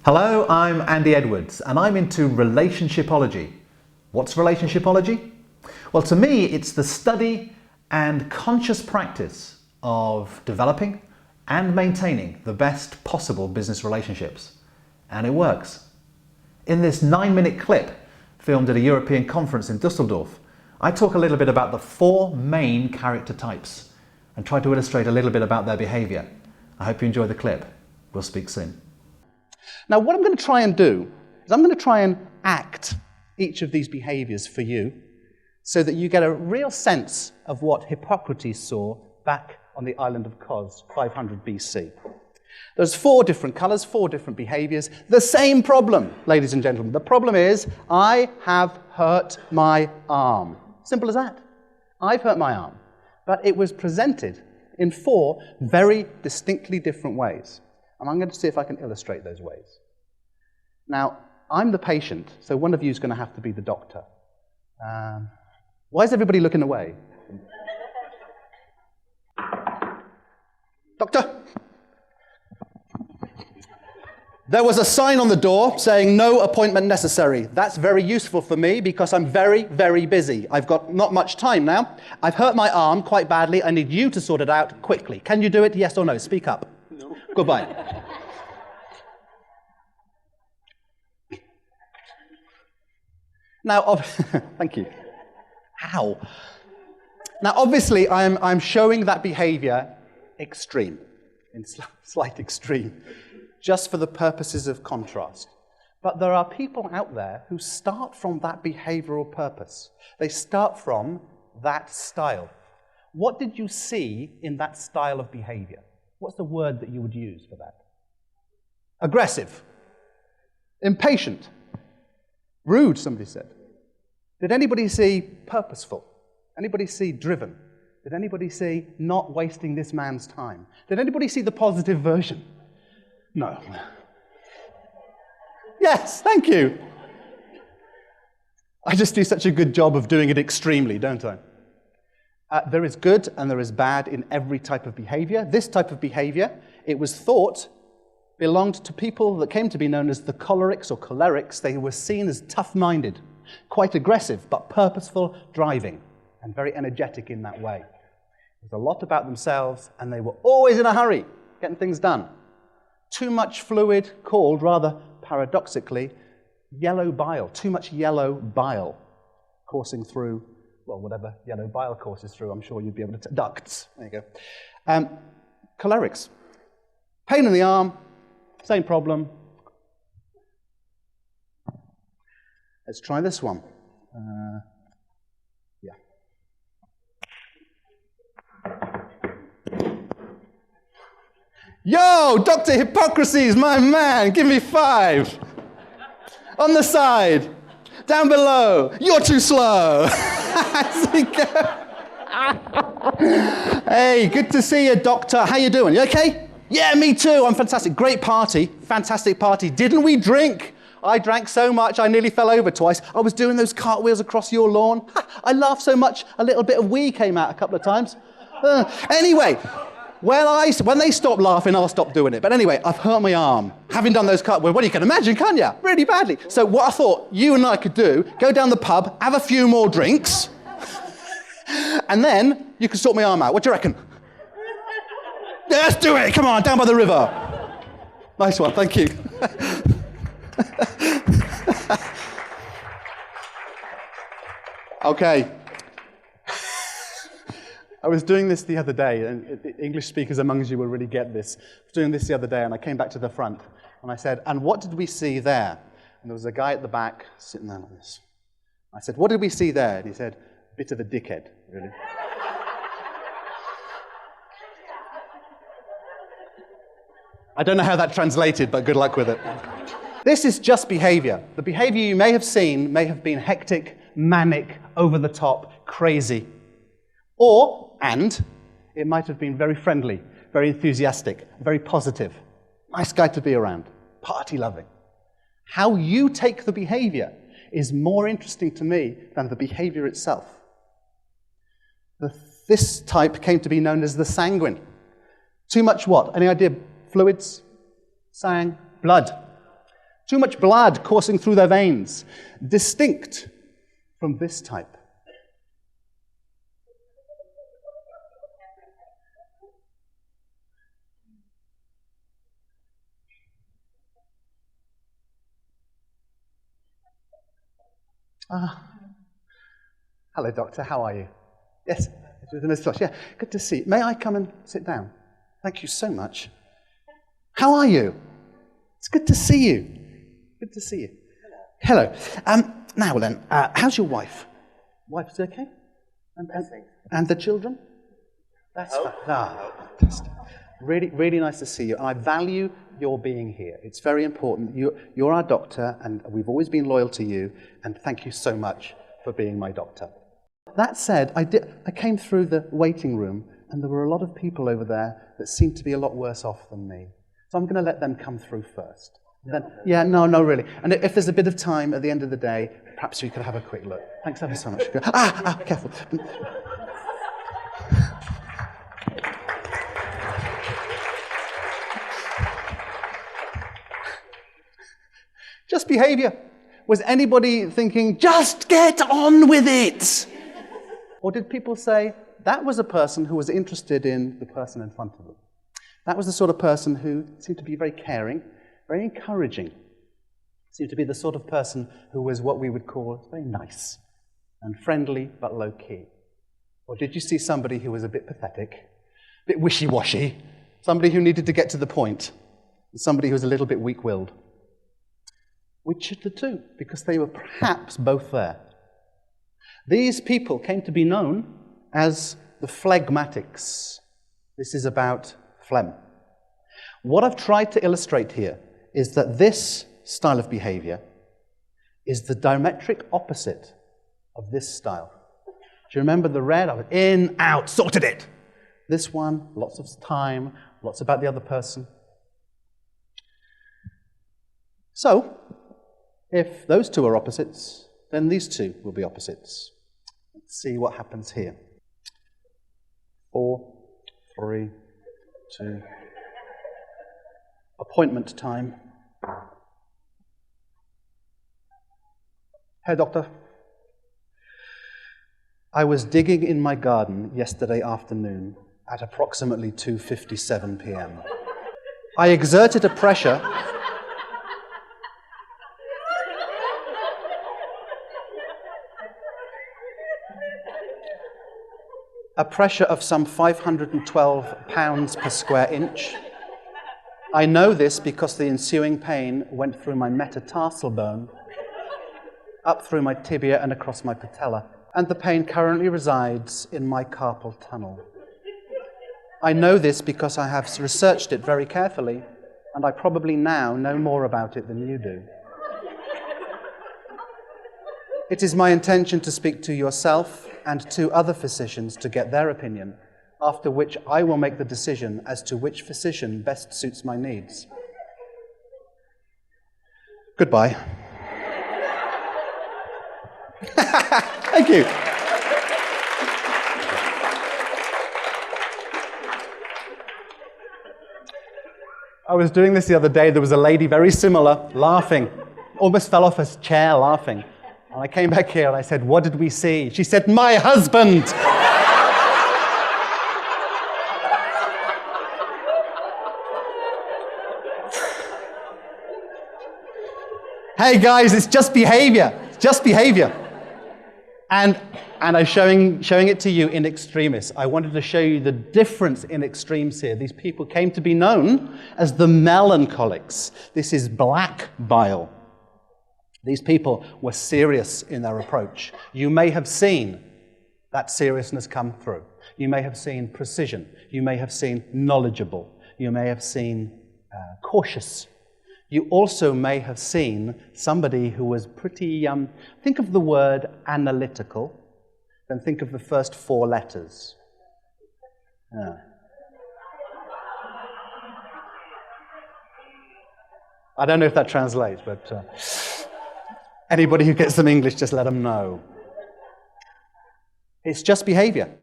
Hello, I'm Andy Edwards and I'm into relationshipology. What's relationshipology? Well, to me, it's the study and conscious practice of developing and maintaining the best possible business relationships. And it works. In this 9-minute clip filmed at a European conference in Dusseldorf, I talk a little bit about the 4 main character types and try to illustrate a little bit about their behaviour. I hope you enjoy the clip. We'll speak soon. Now, what I'm going to try and do is I'm going to try and act each of these behaviours for you so that you get a real sense of what Hippocrates saw back on the island of Kos, 500 BC. There's 4 different colours, 4 different behaviours. The same problem, ladies and gentlemen. The problem is, I have hurt my arm. Simple as that. I've hurt my arm. But it was presented in 4 very distinctly different ways. And I'm going to see if I can illustrate those ways. Now, I'm the patient, so one of you is going to have to be the doctor. Why is everybody looking away? Doctor? There was a sign on the door saying no appointment necessary. That's very useful for me because I'm very, very busy. I've got not much time now. I've hurt my arm quite badly. I need you to sort it out quickly. Can you do it? Yes or no? Speak up. No. Goodbye. Now, thank you. Ow. Now, obviously, I'm showing that behavior extreme, in slight extreme, just for the purposes of contrast. But there are people out there who start from that behavioral purpose. They start from that style. What did you see in that style of behavior? What's the word that you would use for that? Aggressive. Impatient. Rude, somebody said. Did anybody see purposeful? Anybody see driven? Did anybody see not wasting this man's time? Did anybody see the positive version? No. Yes, thank you. I just do such a good job of doing it extremely, don't I? There is good and there is bad in every type of behavior. This type of behavior, it was thought, belonged to people that came to be known as the cholerics or cholerics. They were seen as tough-minded, quite aggressive, but purposeful driving, and very energetic in that way. There's a lot about themselves, and they were always in a hurry, getting things done. Too much fluid, called, rather paradoxically, yellow bile. Too much yellow bile coursing through, well, whatever yellow bile courses through, I'm sure you'd be able to ducts. There you go. Cholerics. Pain in the arm, same problem. Let's try this one. Yeah. Yo, Dr. Hippocrates, my man, give me 5. On the side, down below, you're too slow. Hey, good to see you, doctor. How you doing? You okay? Yeah, me too. I'm fantastic. Great party. Fantastic party. Didn't we drink? I drank so much I nearly fell over twice. I was doing those cartwheels across your lawn. I laughed so much a little bit of wee came out a couple of times. Anyway, when they stop laughing, I'll stop doing it. But anyway, I've hurt my arm. Having done those cartwheels, well, you can imagine, can't you? Really badly. So what I thought you and I could do, go down the pub, have a few more drinks, and then you can sort my arm out. What do you reckon? Yeah, let's do it. Come on, down by the river. Nice one, thank you. Okay. I was doing this the other day, and English speakers among you will really get this. I was doing this the other day, and I came back to the front, and I said, and what did we see there? And there was a guy at the back sitting there like this. I said, what did we see there? And he said, bit of a dickhead, really. I don't know how that translated, but good luck with it. This is just behavior. The behavior you may have seen may have been hectic, manic, over the top, crazy. And it might have been very friendly, very enthusiastic, very positive. Nice guy to be around, party-loving. How you take the behavior is more interesting to me than the behavior itself. This type came to be known as the sanguine. Too much what? Any idea? Fluids? Sang? Blood. Too much blood coursing through their veins. Distinct from this type. Hello, doctor. How are you? Yes, Mr. Tosh. Yeah, good to see you. May I come and sit down? Thank you so much. How are you? It's good to see you. Good to see you. Hello. Now then, how's your wife? Wife's okay? And the children? That's fantastic. Really, really nice to see you. And I value your being here. It's very important. You're our doctor, and we've always been loyal to you. And thank you so much for being my doctor. That said, I came through the waiting room, and there were a lot of people over there that seemed to be a lot worse off than me. So I'm going to let them come through first. No, really. And if there's a bit of time at the end of the day, perhaps we could have a quick look. Thanks ever so much. Careful. Just behavior. Was anybody thinking, just get on with it? Or did people say, that was a person who was interested in the person in front of them? That was the sort of person who seemed to be very caring, very encouraging. Seemed to be the sort of person who was what we would call very nice and friendly but low-key. Or did you see somebody who was a bit pathetic, a bit wishy-washy, somebody who needed to get to the point, and somebody who was a little bit weak-willed? Which of the two? Because they were perhaps both there. These people came to be known as the phlegmatics. This is about phlegm. What I've tried to illustrate here is that this style of behavior is the diametric opposite of this style. Do you remember the red? I was in, out, sorted it. This one, lots of time, lots about the other person. So, if those two are opposites, then these two will be opposites. Let's see what happens here. 4, 3, 2. Appointment time. Hey, doctor. I was digging in my garden yesterday afternoon at approximately 2:57 p.m. I exerted a pressure of some 512 pounds per square inch. I know this because the ensuing pain went through my metatarsal bone, up through my tibia and across my patella, and the pain currently resides in my carpal tunnel. I know this because I have researched it very carefully, and I probably now know more about it than you do. It is my intention to speak to yourself and 2 other physicians to get their opinion, after which I will make the decision as to which physician best suits my needs. Goodbye. Thank you. I was doing this the other day. There was a lady very similar, laughing, almost fell off her chair laughing. And I came back here and I said, what did we see? She said, my husband! Hey guys, it's just behavior. It's just behavior. And I'm showing it to you in extremis. I wanted to show you the difference in extremes here. These people came to be known as the melancholics. This is black bile. These people were serious in their approach. You may have seen that seriousness come through. You may have seen precision. You may have seen knowledgeable. You may have seen cautious. You also may have seen somebody who was pretty, think of the word analytical, then think of the first 4 letters. I don't know if that translates, but anybody who gets some English, just let them know. It's just behavior.